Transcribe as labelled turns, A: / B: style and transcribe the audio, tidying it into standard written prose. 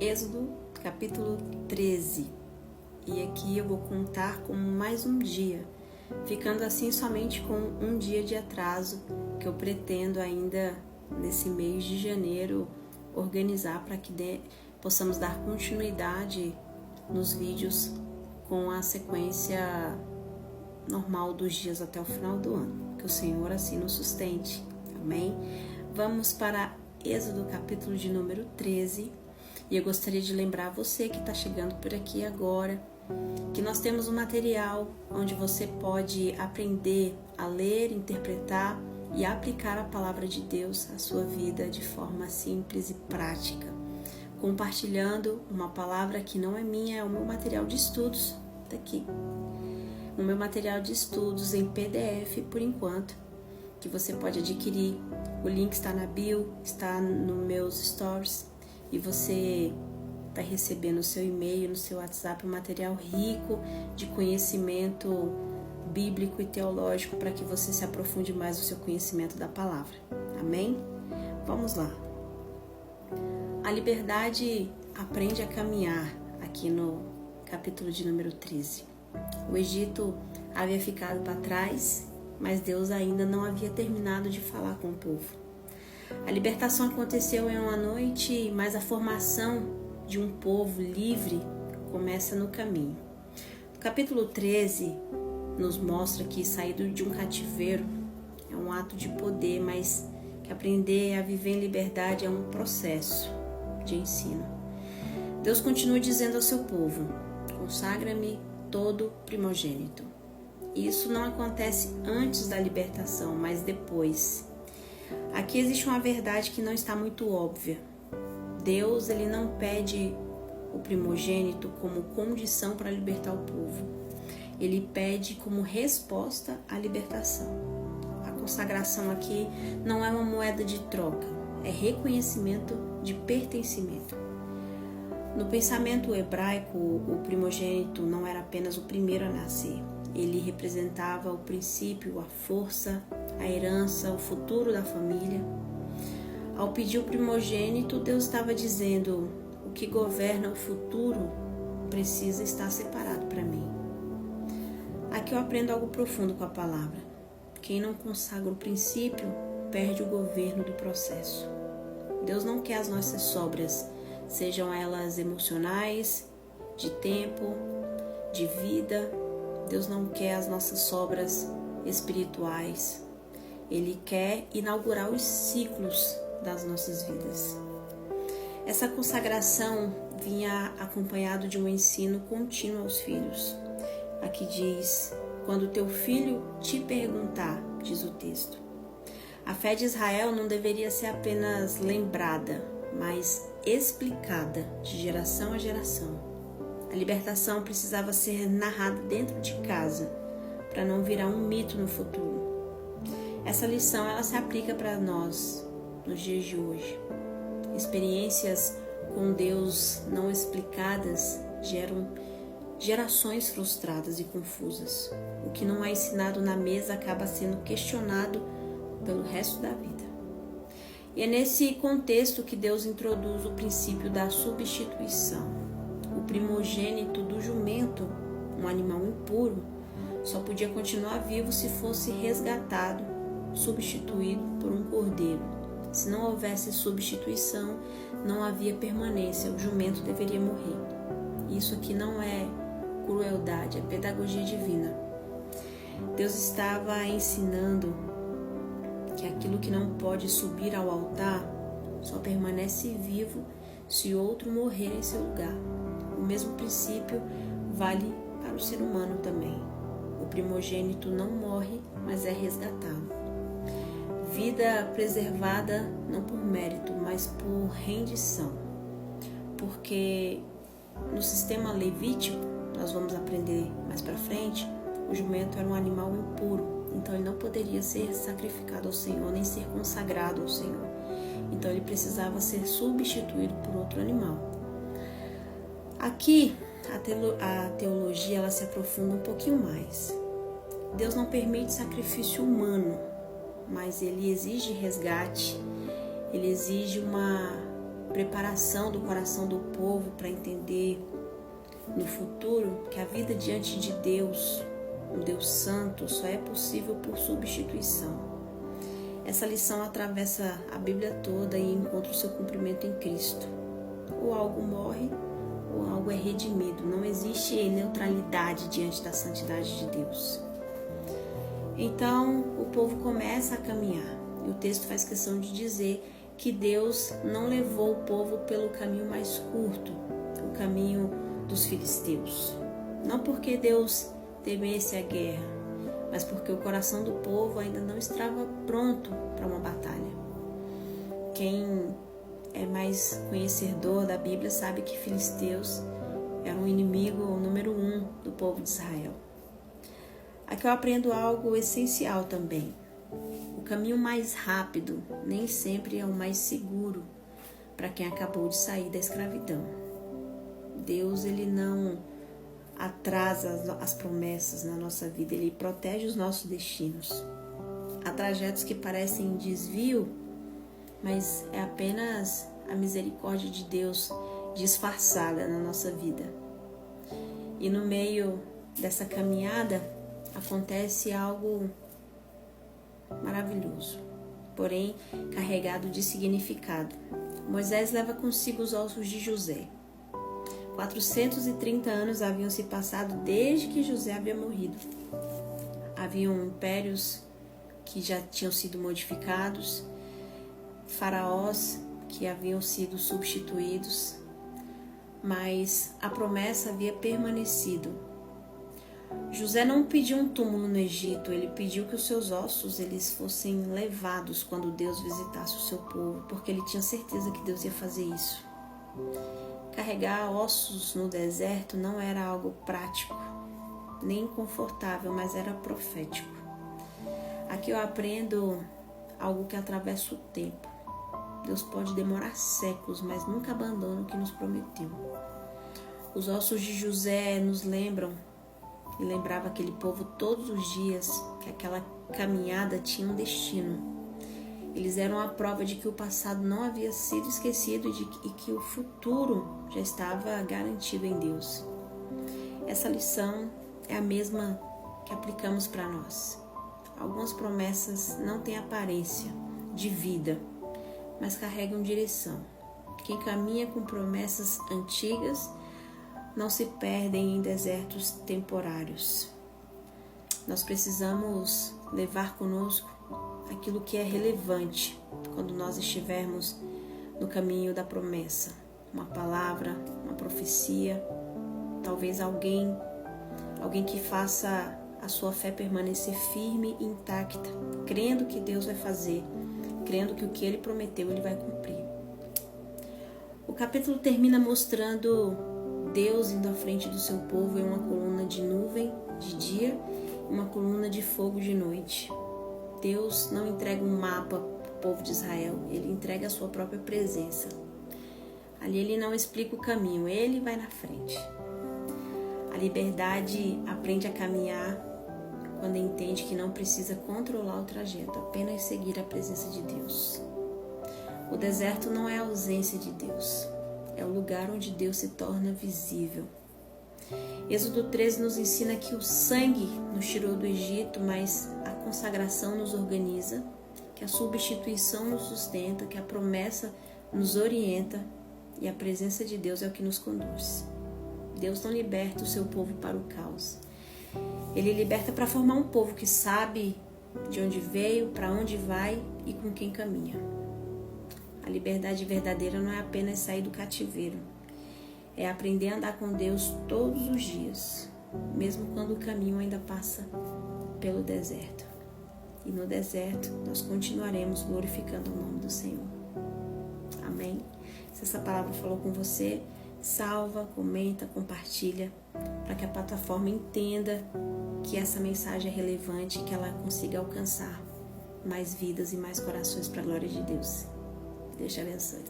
A: Êxodo capítulo 13, e aqui eu vou contar como mais um dia, ficando assim somente com um dia de atraso que eu pretendo ainda nesse mês de janeiro organizar para que possamos dar continuidade nos vídeos com a sequência normal dos dias até o final do ano, que o Senhor assim nos sustente, amém? Vamos para Êxodo capítulo de número 13, e eu gostaria de lembrar você que está chegando por aqui agora, que nós temos um material onde você pode aprender a ler, interpretar e aplicar a palavra de Deus à sua vida de forma simples e prática, compartilhando uma palavra que não é minha, é o meu material de estudos, tá aqui. O meu material de estudos em PDF por enquanto, que você pode adquirir. O link está na bio, está nos meus stories, e você vai receber no seu e-mail, no seu WhatsApp, um material rico de conhecimento bíblico e teológico para que você se aprofunde mais no seu conhecimento da palavra. Amém? Vamos lá. A liberdade aprende a caminhar, aqui no capítulo de número 13. O Egito havia ficado para trás, mas Deus ainda não havia terminado de falar com o povo. A libertação aconteceu em uma noite, mas a formação de um povo livre começa no caminho. O capítulo 13 nos mostra que sair de um cativeiro é um ato de poder, mas que aprender a viver em liberdade é um processo de ensino. Deus continua dizendo ao seu povo: consagra-me todo primogênito. Isso não acontece antes da libertação, mas depois. Aqui existe uma verdade que não está muito óbvia. Deus, ele não pede o primogênito como condição para libertar o povo. Ele pede como resposta à libertação. A consagração aqui não é uma moeda de troca, é reconhecimento de pertencimento. No pensamento hebraico, o primogênito não era apenas o primeiro a nascer. Ele representava o princípio, a força, a herança, o futuro da família. Ao pedir o primogênito, Deus estava dizendo: o que governa o futuro precisa estar separado para mim. Aqui eu aprendo algo profundo com a palavra. Quem não consagra o princípio, perde o governo do processo. Deus não quer as nossas sobras, sejam elas emocionais, de tempo, de vida. Deus não quer as nossas sobras espirituais. Ele quer inaugurar os ciclos das nossas vidas. Essa consagração vinha acompanhado de um ensino contínuo aos filhos. Aqui diz: quando teu filho te perguntar, diz o texto. A fé de Israel não deveria ser apenas lembrada, mas explicada de geração a geração. A libertação precisava ser narrada dentro de casa, para não virar um mito no futuro. Essa lição ela se aplica para nós nos dias de hoje. Experiências com Deus não explicadas geram gerações frustradas e confusas. O que não é ensinado na mesa acaba sendo questionado pelo resto da vida. E é nesse contexto que Deus introduz o princípio da substituição. O primogênito do jumento, um animal impuro, só podia continuar vivo se fosse resgatado, substituído por um cordeiro. Se não houvesse substituição, não havia permanência, o jumento deveria morrer. Isso aqui não é crueldade, é pedagogia divina. Deus estava ensinando que aquilo que não pode subir ao altar só permanece vivo se outro morrer em seu lugar. O mesmo princípio vale para o ser humano também. O primogênito não morre, mas é resgatado. Vida preservada não por mérito, mas por rendição. Porque no sistema levítico, nós vamos aprender mais para frente, o jumento era um animal impuro, então ele não poderia ser sacrificado ao Senhor, nem ser consagrado ao Senhor. Então ele precisava ser substituído por outro animal. Aqui, a teologia ela se aprofunda um pouquinho mais. Deus não permite sacrifício humano, mas ele exige resgate, ele exige uma preparação do coração do povo para entender no futuro que a vida diante de Deus, um Deus santo, só é possível por substituição. Essa lição atravessa a Bíblia toda e encontra o seu cumprimento em Cristo. Ou algo morre, ou algo é redimido. Não existe neutralidade diante da santidade de Deus. Então, o povo começa a caminhar. E o texto faz questão de dizer que Deus não levou o povo pelo caminho mais curto, o caminho dos filisteus. Não porque Deus temesse a guerra, mas porque o coração do povo ainda não estava pronto para uma batalha. Quem é mais conhecedor da Bíblia sabe que filisteus eram o inimigo número 1 do povo de Israel. Aqui eu aprendo algo essencial também. O caminho mais rápido nem sempre é o mais seguro para quem acabou de sair da escravidão. Deus, ele não atrasa as promessas na nossa vida, ele protege os nossos destinos. Há trajetos que parecem desvio, mas é apenas a misericórdia de Deus disfarçada na nossa vida. E no meio dessa caminhada acontece algo maravilhoso, porém carregado de significado. Moisés leva consigo os ossos de José. 430 anos haviam se passado desde que José havia morrido. Haviam impérios que já tinham sido modificados, faraós que haviam sido substituídos, mas a promessa havia permanecido. José não pediu um túmulo no Egito, ele pediu que os seus ossos eles fossem levados quando Deus visitasse o seu povo, porque ele tinha certeza que Deus ia fazer isso. Carregar ossos no deserto não era algo prático, nem confortável, mas era profético. Aqui eu aprendo algo que atravessa o tempo. Deus pode demorar séculos, mas nunca abandona o que nos prometeu. Os ossos de José nos lembram e lembrava aquele povo todos os dias que aquela caminhada tinha um destino. Eles eram a prova de que o passado não havia sido esquecido e que o futuro já estava garantido em Deus. Essa lição é a mesma que aplicamos para nós. Algumas promessas não têm aparência de vida, mas carregam direção. Quem caminha com promessas antigas não se perdem em desertos temporários. Nós precisamos levar conosco aquilo que é relevante quando nós estivermos no caminho da promessa. Uma palavra, uma profecia, talvez alguém que faça a sua fé permanecer firme e intacta, crendo que Deus vai fazer, crendo que o que Ele prometeu Ele vai cumprir. O capítulo termina mostrando Deus indo à frente do seu povo em uma coluna de nuvem de dia e uma coluna de fogo de noite. Deus não entrega um mapa para o povo de Israel, Ele entrega a sua própria presença. Ali Ele não explica o caminho, Ele vai na frente. A liberdade aprende a caminhar quando entende que não precisa controlar o trajeto, apenas seguir a presença de Deus. O deserto não é a ausência de Deus, é o lugar onde Deus se torna visível. Êxodo 13 nos ensina que o sangue nos tirou do Egito, mas a consagração nos organiza, que a substituição nos sustenta, que a promessa nos orienta e a presença de Deus é o que nos conduz. Deus não liberta o seu povo para o caos. Ele liberta para formar um povo que sabe de onde veio, para onde vai e com quem caminha. A liberdade verdadeira não é apenas sair do cativeiro, é aprender a andar com Deus todos os dias, mesmo quando o caminho ainda passa pelo deserto. E no deserto nós continuaremos glorificando o nome do Senhor. Amém? Se essa palavra falou com você, salva, comenta, compartilha, para que a plataforma entenda que essa mensagem é relevante e que ela consiga alcançar mais vidas e mais corações para a glória de Deus. Deus te abençoe.